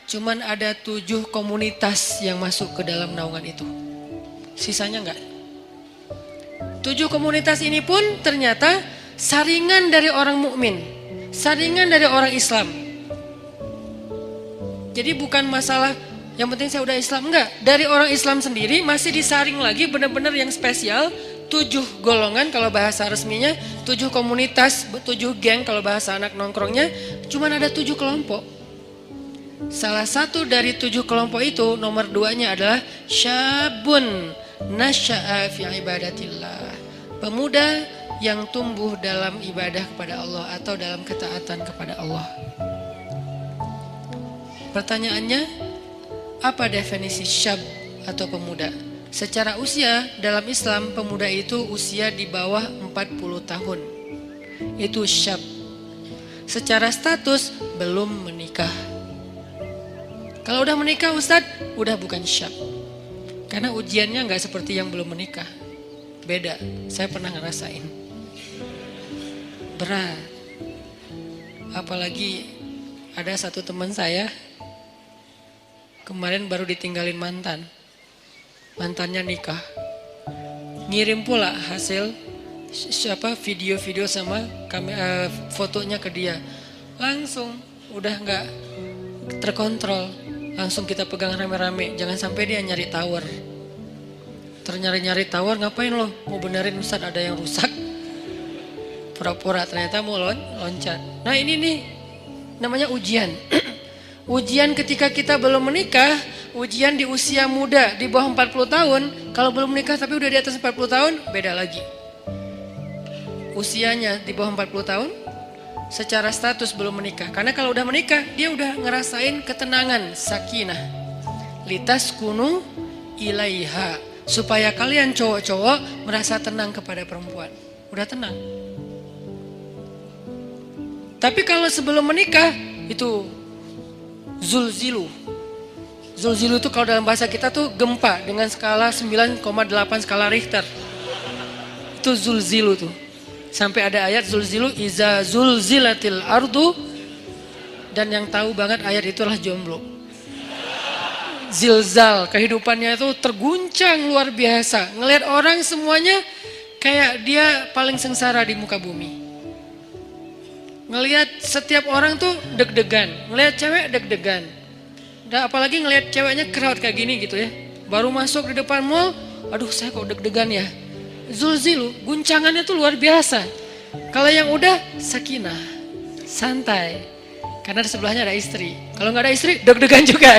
Cuman ada 7 komunitas yang masuk ke dalam naungan itu. Sisanya enggak. 7 komunitas ini pun ternyata saringan dari orang mukmin, saringan dari orang Islam. Jadi bukan masalah yang penting saya udah Islam, enggak. Dari orang Islam sendiri masih disaring lagi benar-benar yang spesial. 7 golongan kalau bahasa resminya, 7 komunitas, 7 geng kalau bahasa anak nongkrongnya, cuman ada 7 kelompok. Salah satu dari 7 kelompok itu, nomor 2-nya adalah syabun nasya'a fi ibadatillah. Pemuda yang tumbuh dalam ibadah kepada Allah atau dalam ketaatan kepada Allah. Pertanyaannya, apa definisi syab atau pemuda? Secara usia dalam Islam, pemuda itu usia di bawah 40 tahun. Itu syab. Secara status belum menikah. Kalau udah menikah Ustadz, udah bukan syab. Karena ujiannya nggak seperti yang belum menikah. Beda, saya pernah ngerasain. Berat. Apalagi ada satu teman saya, kemarin baru ditinggalin mantan. Mantannya nikah. Ngirim pula hasil video-video sama fotonya ke dia. Langsung udah nggak terkontrol. Langsung kita pegang rame-rame. Jangan sampai dia nyari tower. Nyari tower, ngapain lo? Mau benerin Ustadz ada yang rusak. Pura-pura ternyata mau loncat. Nah ini nih namanya ujian. Ujian ketika kita belum menikah, ujian di usia muda di bawah 40 tahun, kalau belum menikah tapi udah di atas 40 tahun, beda lagi. Usianya di bawah 40 tahun, secara status belum menikah. Karena kalau udah menikah, dia udah ngerasain ketenangan, sakinah. Litas kunu ilaiha. Supaya kalian cowok-cowok merasa tenang kepada perempuan. Udah tenang. Tapi kalau sebelum menikah, itu zulzilu. Zulzilu itu kalau dalam bahasa kita tuh gempa dengan skala 9,8 skala Richter. Itu zulzilu tuh. Sampai ada ayat zulzilu iza zulzilatil ardu, dan yang tahu banget ayat itulah jomblo. Zilzal, kehidupannya itu terguncang luar biasa. Ngelihat orang semuanya kayak dia paling sengsara di muka bumi. Ngelihat setiap orang tuh deg-degan, ngelihat cewek deg-degan. Dan apalagi ngelihat ceweknya crowd kayak gini gitu ya. Baru masuk di depan mall, aduh saya kok deg-degan ya. Zulzilu, guncangannya tuh luar biasa. Kalau yang udah sakinah, santai. Karena di sebelahnya ada istri. Kalau nggak ada istri, deg-degan juga.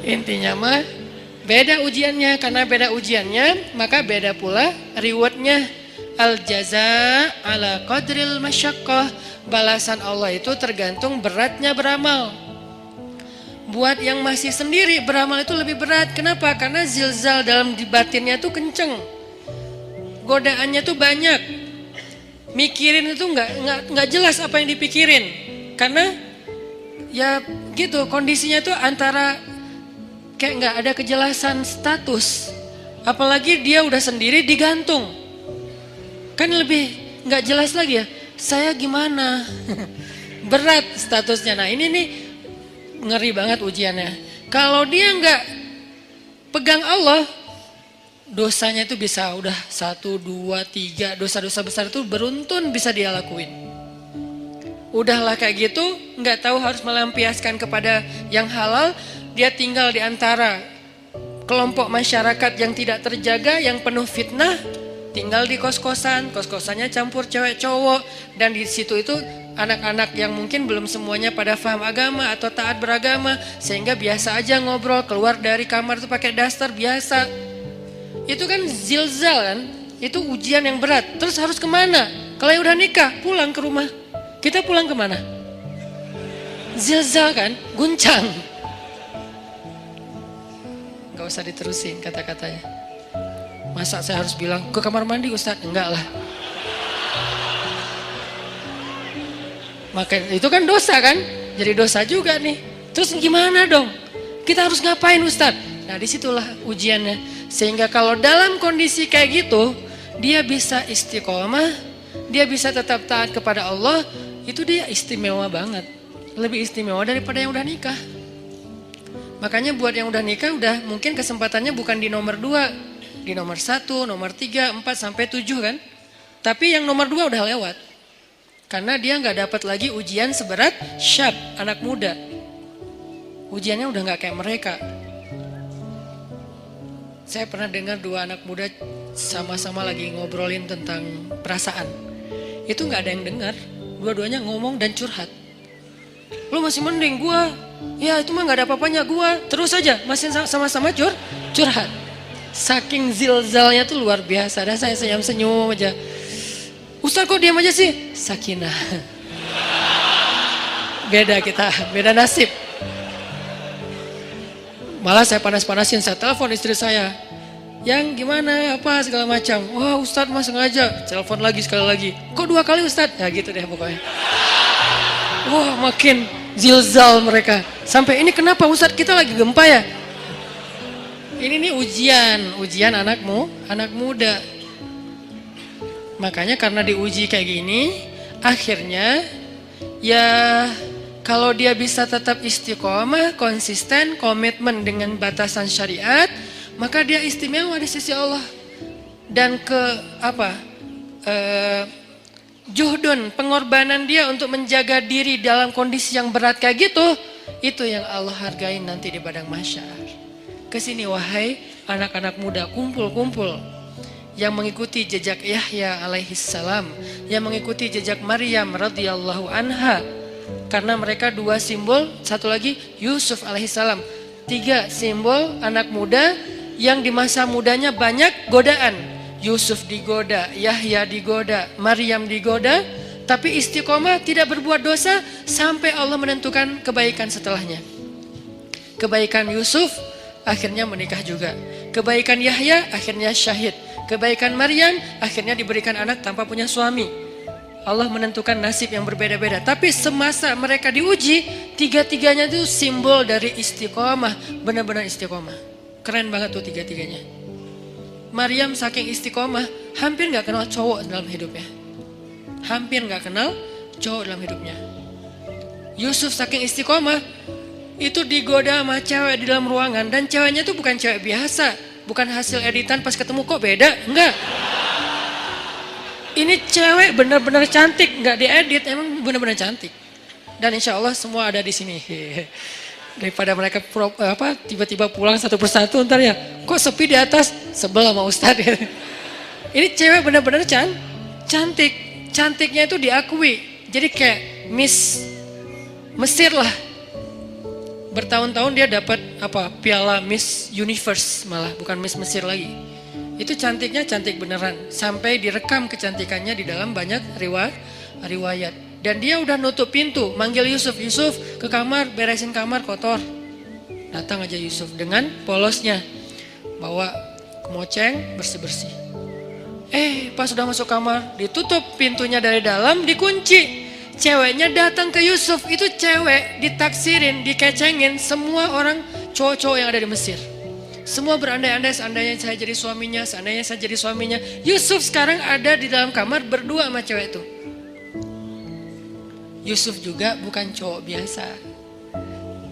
Intinya mah beda ujiannya. Karena beda ujiannya, maka beda pula rewardnya. Al jaza ala qadril masyaqqah. Balasan Allah itu tergantung beratnya beramal. Buat yang masih sendiri beramal itu lebih berat. Kenapa? Karena zilzal dalam di batinnya tuh kenceng. Godaannya tuh banyak. Mikirin itu nggak jelas apa yang dipikirin. Karena ya gitu kondisinya tuh antara kayak nggak ada kejelasan status. Apalagi dia udah sendiri digantung. Kan lebih nggak jelas lagi ya. Saya gimana? Berat statusnya. Nah ini nih ngeri banget ujiannya. Kalau dia nggak pegang Allah, dosanya itu bisa udah 1, 2, 3 dosa-dosa besar itu beruntun bisa dia lakuin. Udahlah kayak gitu, nggak tahu harus melampiaskan kepada yang halal. Dia tinggal di antara kelompok masyarakat yang tidak terjaga, yang penuh fitnah. Tinggal di kos-kosan, kos-kosannya campur cewek cowok. Dan di situ itu anak-anak yang mungkin belum semuanya pada paham agama atau taat beragama. Sehingga biasa aja ngobrol, keluar dari kamar itu pakai daster biasa. Itu kan zilzal kan, itu ujian yang berat. Terus harus kemana? Kalau yang udah nikah, pulang ke rumah. Kita pulang kemana? Zilzal kan, guncang. Gak usah diterusin kata-katanya. Masa saya harus bilang ke kamar mandi Ustadz? Enggak lah. Maka itu kan dosa kan? Jadi dosa juga nih. Terus gimana dong? Kita harus ngapain Ustadz? Nah disitulah ujiannya. Sehingga kalau dalam kondisi kayak gitu, dia bisa istiqomah, dia bisa tetap taat kepada Allah, itu dia istimewa banget. lebih istimewa daripada yang udah nikah. Makanya buat yang udah nikah udah mungkin kesempatannya bukan di nomor 2, di nomor 1, nomor 3, 4 sampai 7 kan. Tapi yang nomor 2 udah lewat. Karena dia nggak dapat lagi ujian seberat syab, anak muda. Ujiannya udah nggak kayak mereka. Saya pernah dengar 2 anak muda sama-sama lagi ngobrolin tentang perasaan. Itu nggak ada yang dengar. Dua-duanya ngomong dan curhat. Lu masih mending gua. Ya itu mah gak ada apa-apanya gua. Terus aja masih sama-sama curhat. Saking zilzalnya tuh luar biasa. Dan saya senyum-senyum aja. Ustaz kok diam aja sih? Sakinah. Beda kita, beda nasib. Malah saya panas-panasin, saya telepon istri saya. Yang gimana, apa segala macam. Wah Ustaz mah sengaja. Telepon lagi sekali lagi. Kok 2 kali Ustaz? Ya gitu deh pokoknya. Wah makin zilzal mereka. Sampai ini kenapa Ustaz kita lagi gempa ya? Ini nih ujian anak muda. Makanya karena diuji kayak gini, akhirnya ya kalau dia bisa tetap istiqomah, konsisten, komitmen dengan batasan syariat, maka dia istimewa di sisi Allah. Dan juhdun, pengorbanan dia untuk menjaga diri dalam kondisi yang berat kayak gitu, itu yang Allah hargain nanti di padang mahsyar. Kesini wahai anak-anak muda, kumpul-kumpul. Yang mengikuti jejak Yahya alaihissalam, yang mengikuti jejak Maryam radhiyallahu anha. Karena mereka 2 simbol, satu lagi Yusuf alaihissalam. 3 simbol anak muda yang di masa mudanya banyak godaan. Yusuf digoda, Yahya digoda, Maryam digoda, tapi istiqomah tidak berbuat dosa sampai Allah menentukan kebaikan setelahnya. Kebaikan Yusuf akhirnya menikah juga. Kebaikan Yahya akhirnya syahid. Kebaikan Maryam akhirnya diberikan anak tanpa punya suami. Allah menentukan nasib yang berbeda-beda. Tapi semasa mereka diuji, 3-tiganya itu simbol dari istiqomah. Benar-benar istiqomah. Keren banget tuh 3-tiganya. Maryam saking istiqomah, hampir gak kenal cowok dalam hidupnya. Hampir gak kenal cowok dalam hidupnya. Yusuf saking istiqomah, itu digoda sama cewek di dalam ruangan. Dan ceweknya tuh bukan cewek biasa. Bukan hasil editan pas ketemu kok beda. Enggak. Ini cewek benar-benar cantik. Enggak diedit, emang benar-benar cantik. Dan insya Allah semua ada di sini. Daripada mereka tiba-tiba pulang satu persatu ntar ya. Kok sepi di atas? Sebel sama Ustadz. Ini cewek benar-benar cantik. Cantiknya itu diakui. Jadi kayak Miss Mesir lah. Bertahun-tahun dia dapat piala Miss Universe, malah bukan Miss Mesir lagi. Itu cantiknya cantik beneran. Sampai direkam kecantikannya di dalam banyak riwayat. Dan dia udah nutup pintu, manggil Yusuf ke kamar, beresin kamar kotor. Datang aja Yusuf dengan polosnya, bawa kemoceng bersih-bersih. Pas udah masuk kamar, ditutup pintunya dari dalam, dikunci. Ceweknya datang ke Yusuf, itu cewek ditaksirin, dikecengin semua orang cowok-cowok yang ada di Mesir. Semua berandai-andai seandainya saya jadi suaminya, Yusuf sekarang ada di dalam kamar berdua sama cewek itu. Yusuf juga bukan cowok biasa.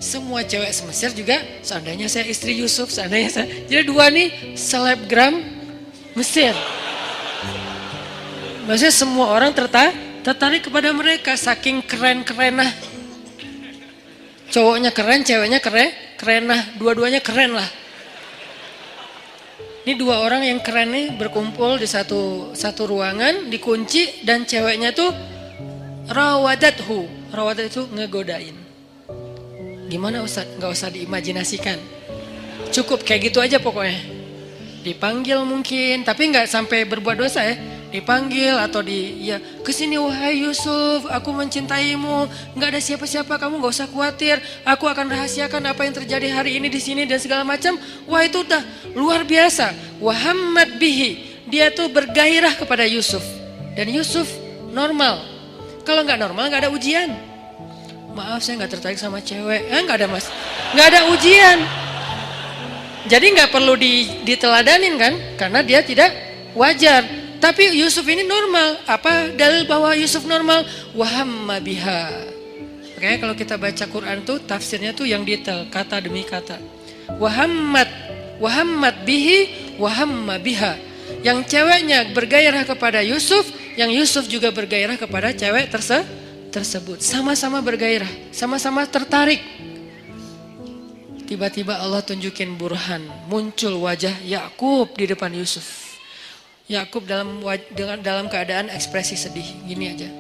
Semua cewek se-Mesir juga, seandainya saya istri Yusuf, Jadi 2 nih selebgram Mesir. Maksudnya semua orang tertarik kepada mereka saking keren-kerenah. Cowoknya keren, ceweknya kerenah, dua-duanya keren lah. Ini 2 orang yang keren nih berkumpul di satu ruangan, dikunci, dan ceweknya tuh rawadathu. Rawadat itu ngegodain. Gimana Ustaz? Gak usah diimajinasikan. Cukup kayak gitu aja pokoknya. Dipanggil mungkin, tapi gak sampai berbuat dosa ya. Dipanggil atau kesini wahai Yusuf, aku mencintaimu, nggak ada siapa-siapa, kamu nggak usah khawatir, aku akan rahasiakan apa yang terjadi hari ini di sini dan segala macam. Wah itu udah luar biasa. Wahammad bihi, dia tuh bergairah kepada Yusuf, dan Yusuf normal. Kalau nggak normal nggak ada ujian. Maaf saya nggak tertarik sama cewek, nggak ada mas, nggak ada ujian. Jadi nggak perlu diteladanin kan, karena dia tidak wajar. Tapi Yusuf ini normal. Apa dalil bahwa Yusuf normal? Wahamma biha. Makanya kalau kita baca Quran tuh tafsirnya tuh yang detail, kata demi kata. Wahammat bihi wahamma biha. Yang ceweknya bergairah kepada Yusuf, yang Yusuf juga bergairah kepada cewek tersebut. Sama-sama bergairah, sama-sama tertarik. Tiba-tiba Allah tunjukin burhan, muncul wajah Yakub di depan Yusuf. Yakub dalam keadaan ekspresi sedih, gini aja.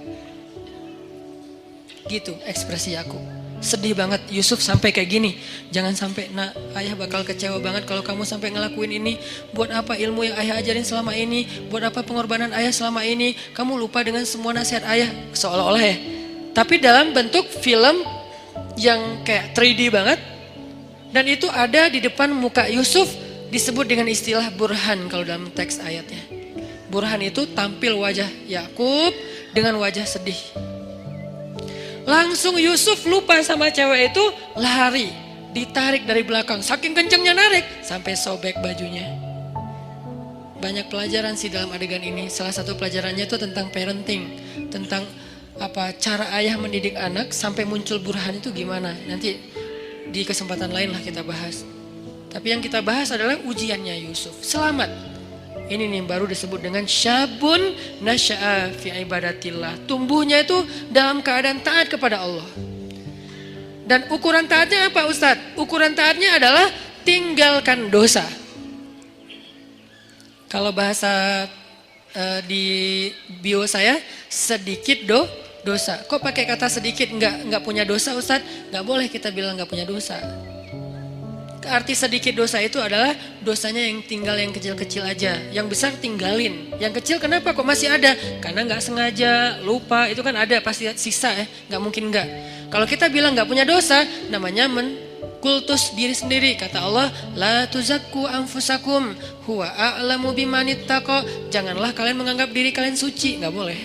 Gitu ekspresi Yakub. Sedih banget Yusuf sampai kayak gini. Jangan sampai ayah bakal kecewa banget kalau kamu sampai ngelakuin ini. Buat apa ilmu yang ayah ajarin selama ini? Buat apa pengorbanan ayah selama ini? Kamu lupa dengan semua nasihat ayah. Seolah-olah ya. Tapi dalam bentuk film yang kayak 3D banget. Dan itu ada di depan muka Yusuf, disebut dengan istilah burhan kalau dalam teks ayatnya. Burhan itu tampil wajah Yakub dengan wajah sedih. Langsung Yusuf lupa sama cewek itu, lari, ditarik dari belakang. Saking kencengnya narik, sampai sobek bajunya. Banyak pelajaran sih dalam adegan ini. Salah satu pelajarannya itu tentang parenting, tentang cara ayah mendidik anak sampai muncul burhan itu gimana. Nanti di kesempatan lain lah kita bahas. Tapi yang kita bahas adalah ujiannya Yusuf. Selamat. Ini nih baru disebut dengan syabun nasya'a fi ibadatillah. Tumbuhnya itu dalam keadaan taat kepada Allah. Dan ukuran taatnya apa Ustadz? Ukuran taatnya adalah tinggalkan dosa. Kalau bahasa di bio saya, sedikit dosa. Kok pakai kata sedikit? Enggak punya dosa Ustadz? Enggak boleh kita bilang enggak punya dosa. Arti sedikit dosa itu adalah dosanya yang tinggal yang kecil-kecil aja. Yang besar tinggalin. Yang kecil kenapa kok masih ada? Karena nggak sengaja, lupa. Itu kan ada pasti sisa ya. Nggak mungkin nggak. Kalau kita bilang nggak punya dosa, namanya kultus diri sendiri. Kata Allah, la tuzakku anfusakum huwa a'lamu bimanittaqo. Janganlah kalian menganggap diri kalian suci. Nggak boleh.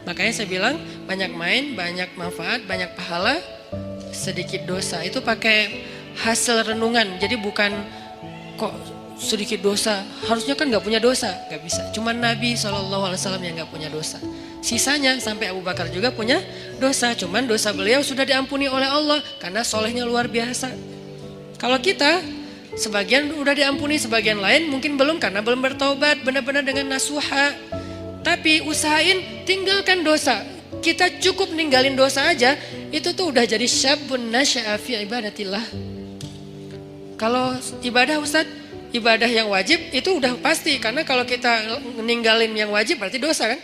Makanya saya bilang banyak main, banyak manfaat, banyak pahala, sedikit dosa. Itu pakai hasil renungan. Jadi bukan kok sedikit dosa, harusnya kan gak punya dosa. Gak bisa, cuman Nabi SAW yang gak punya dosa. Sisanya sampai Abu Bakar juga punya dosa. Cuman dosa beliau sudah diampuni oleh Allah karena solehnya luar biasa. Kalau kita, sebagian udah diampuni, sebagian lain mungkin belum karena belum bertaubat benar-benar dengan nasuha. Tapi usahain tinggalkan dosa. Kita cukup ninggalin dosa aja, itu tuh udah jadi syabun nasya'a fi ibadatillah. Kalau ibadah Ustadz, ibadah yang wajib itu udah pasti. Karena kalau kita ninggalin yang wajib berarti dosa kan.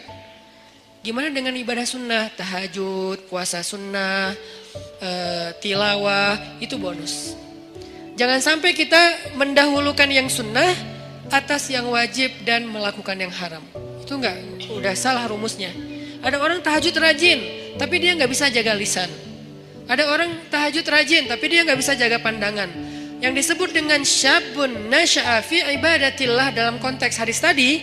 Gimana dengan ibadah sunnah, tahajud, puasa sunnah, tilawah, itu bonus. Jangan sampai kita mendahulukan yang sunnah atas yang wajib dan melakukan yang haram. Itu enggak, udah salah rumusnya. Ada orang tahajud rajin, tapi dia nggak bisa jaga lisan. Ada orang tahajud rajin, tapi dia nggak bisa jaga pandangan. Yang disebut dengan syabun nasya'a fi ibadatillah dalam konteks hadis tadi,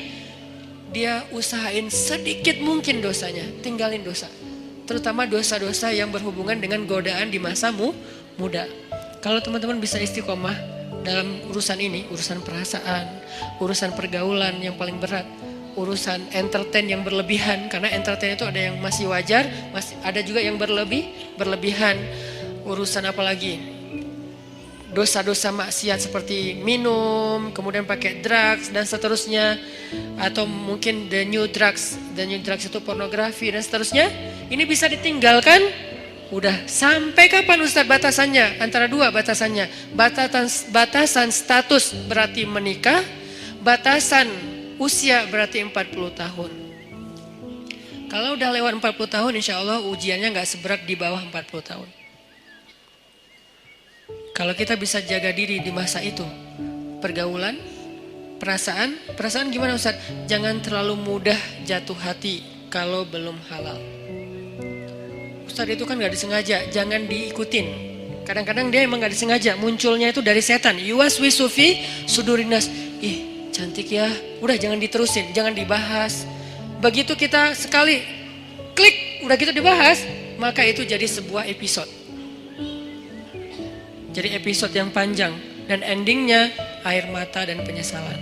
dia usahain sedikit mungkin dosanya, tinggalin dosa. Terutama dosa-dosa yang berhubungan dengan godaan di masa muda. Kalau teman-teman bisa istiqomah dalam urusan ini, urusan perasaan, urusan pergaulan yang paling berat, urusan entertain yang berlebihan, karena entertain itu ada yang masih wajar, ada juga yang berlebihan. Urusan apa lagi? Dosa-dosa maksiat seperti minum, kemudian pakai drugs dan seterusnya, atau mungkin the new drugs itu pornografi dan seterusnya. Ini bisa ditinggalkan. Udah sampai kapan Ustadz batasannya? Antara dua batasannya. Batasan status berarti menikah, batasan usia berarti 40 tahun. Kalau udah lewat 40 tahun insya Allah ujiannya gak seberat di bawah 40 tahun. Kalau kita bisa jaga diri di masa itu, pergaulan, perasaan gimana Ustaz? Jangan terlalu mudah jatuh hati kalau belum halal. Ustaz itu kan gak disengaja, jangan diikutin. Kadang-kadang dia emang gak disengaja, munculnya itu dari setan. Yuwaswisu fi sudurinas. Ih, cantik ya. Udah jangan diterusin, jangan dibahas. Begitu kita sekali klik, udah gitu dibahas, maka itu jadi sebuah episode. Jadi episode yang panjang dan endingnya air mata dan penyesalan.